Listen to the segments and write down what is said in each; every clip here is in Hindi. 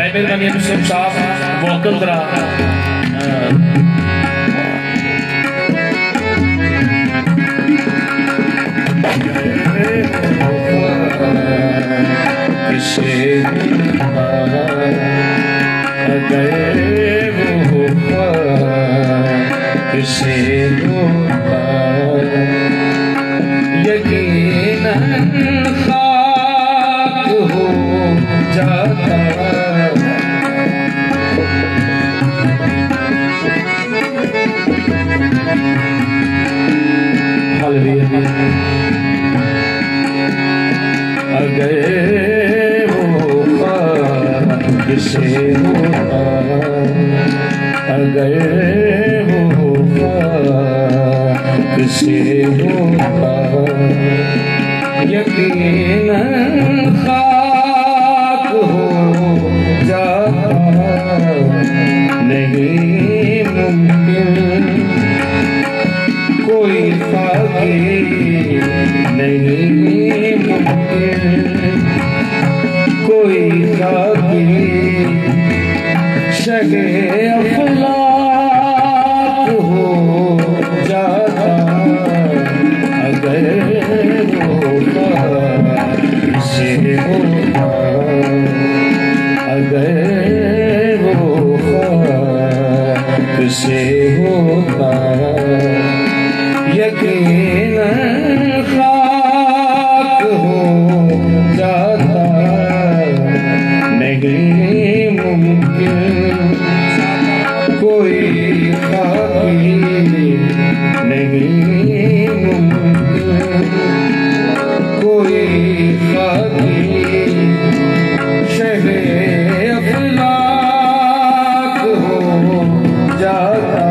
बड़ी मेहरबानी यूसुफ साहब वोकल करा यकीनन खाक हो जाता अगर वो खाक से होता अगर वो खाक से होता यकीनन खाक हो जाता नहीं मुमकिन कोई खाकी नहीं मुमकिन कोई खाकी शगे अफलाक हो जाता अगर से होता अगर वो खाक से होता यकीनन खाक हो जाता नहीं मुमकिन कोई खाकी नहीं मुमकिन कोई खाकी शहे अफलाक हो जाता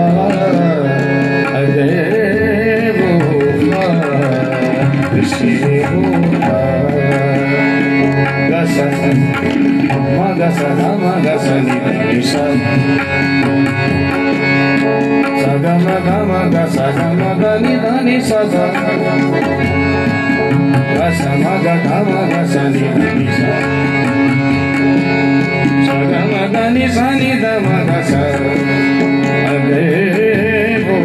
अगर वो खाक से होता गसा मगसा मगसा निसा सगा मगा मगा सगा मगा निधानी सगा गसा मगा मगा सनी निसा सगा मगा निसा निधा मगा सा अगर वो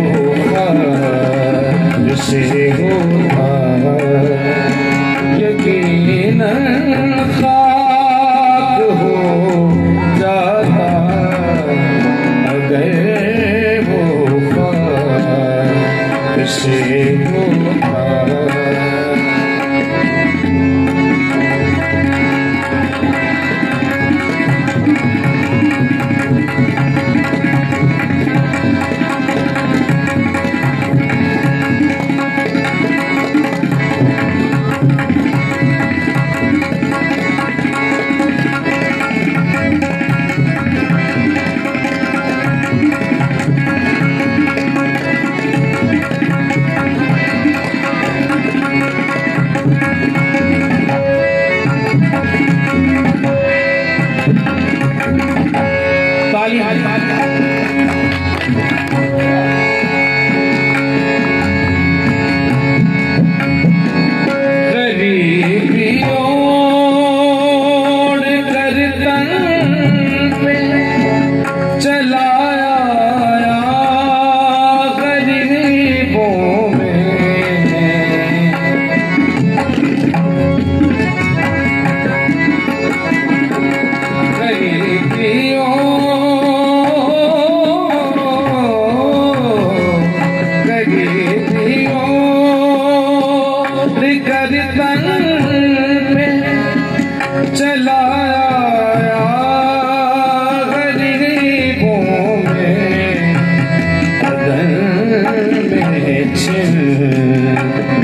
खाक से होता यकीनन खाक हो जाता अगर वो खाक से होता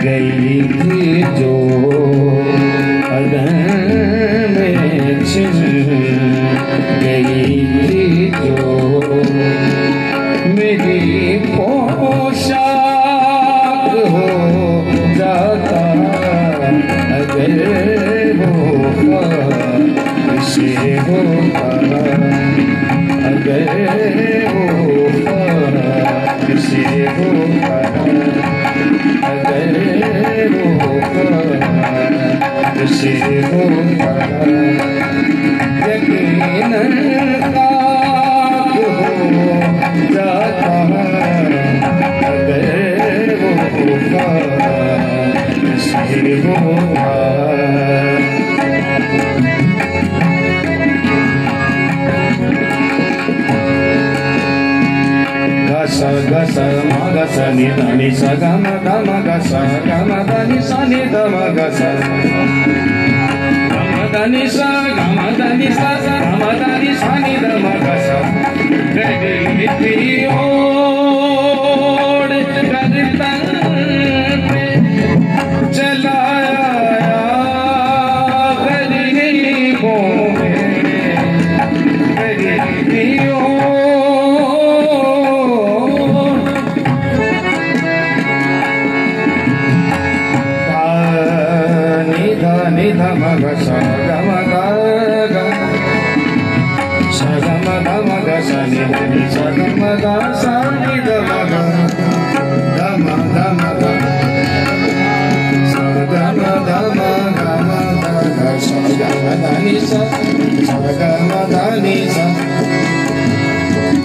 गई थी जो अदन में छिन गई थी जो मेरी पोशाक हो जाता अगर वो खाक से होता अगर वो खाक से होता अगर वो खाक से होता यकीनन ग स म ग स नि ध नि स ग म ध म ग स ग म ध नि स नि ध म ग स ग म ध नि स ग म ध नि स ग म ध नि स नि ध म ग स गरी ओढ़ कर तन पे चलाया गरीबों में गरीबियों नि ध म ग स ग म ग ग स ग म ध म ग स नि ध नि स ग म ग स नि ध म ग ध म ध म ग स ग म ध म ग म ध ग स ग म ध नि स स ग म ध नि स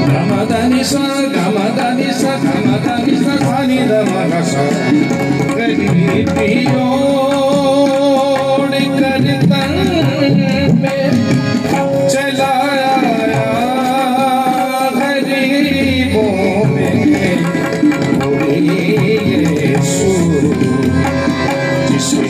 ग म ध नि स ग म ध नि स ग म ध नि स स नि ध म ग स गरीबियों कर तन पे चलाया गरीबों में यीशु जिसे